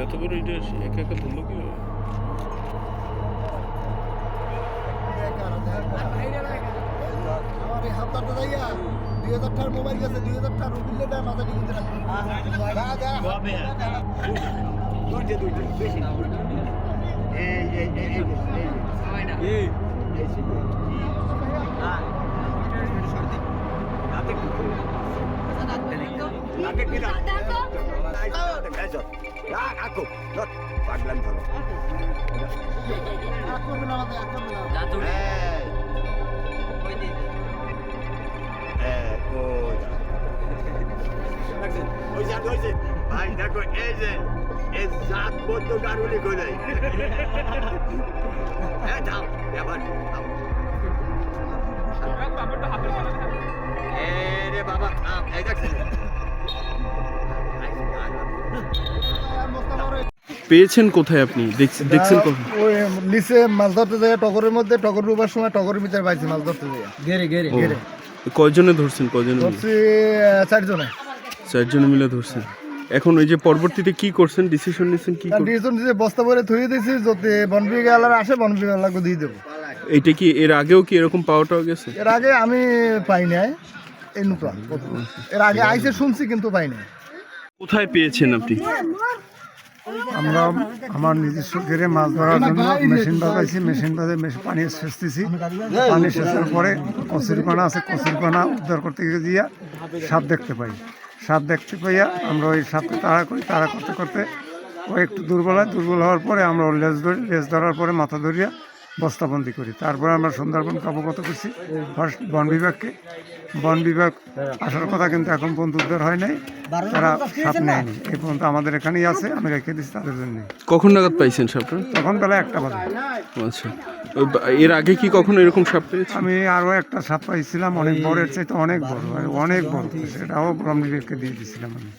এত বড় এটা একা একা ধরলো কি আমার এই হাতটা যাইয়া 2000 টাকার মোবাইল গেছে 2000 টাকা রুবিলে দেয় মাথা টিকিতে রাখি দুইটা বেশি না এই ভাই দেখো এই যে এই জাত বদ্ধ গাড়ুলি করে যাও এবার রে বাবা এই দেখছেন পেয়েছেন কোথায় আপনি দেখছেন কোথায় ওই নিচে মাছ ধরতে যায় টগরের মধ্যে টগর ডুবার সময় টগরের ভিতরে পাইছি মাছ ধরতে যায় ঘেরে কয়জনে ধরছেন কয়জনে ধরছি 4 জনে 4 জনে মিলে ধরছেন এখন ওই যে পরবর্তীতে কি করছেন ডিসিশন নিছেন কি ডিসিশন দিতে বস্তা ভরে থুয়ে দিয়েছি যদি বনবিঘালার আসে বনবিঘালাকে দিয়ে দেবো এইটা কি এর আগেও কি এরকম পাওয়াটা গেছে এর আগে আমি পাই নাই এই নতুন এর আগে আইসে শুনছি কিন্তু পাই নাই কোথায় পেয়েছেন আপনি আমরা আমার নিজস্ব ঘেরে মাছ ধরার জন্য মেশিন বাজাইছি মেশিন বাজাই পানি সেচতেছি পানি সেচের পরে কচুরিপানা আছে কচুরিপানা উদ্ধার করতে গিয়ে সাপ দেখতে পাই সাপ দেখতে পাইয়া আমরা ওই সাপকে তাড়া করতে করতে ও একটু দুর্বল হওয়ার পরে আমরা ওর লেজ ধরার পরে মাথা ধরিয়া বস্তাবন্দি করি তারপরে আমরা সুন্দরবন অবগত করছি ফার্স্ট বন বিভাগ আসার কথা কিন্তু এখন পর্যন্ত উদ্ধার হয় নাই তারা সাপ নেয়নি এই পর্যন্ত আমাদের এখানেই আছে আমি রেখে দিচ্ছি তাদের জন্য কখন নাগাদ পাইছেন সাপটা তখন বেলা 1টা বাজে আচ্ছা এর আগে কি কখনো এরকম সাপ পেয়েছেন আমি আরও একটা সাপ পাইছিলাম অনেক বড় এর চাইতে অনেক বড় সেটাও বন বিভাগকে দিয়ে দিয়েছিলাম আমি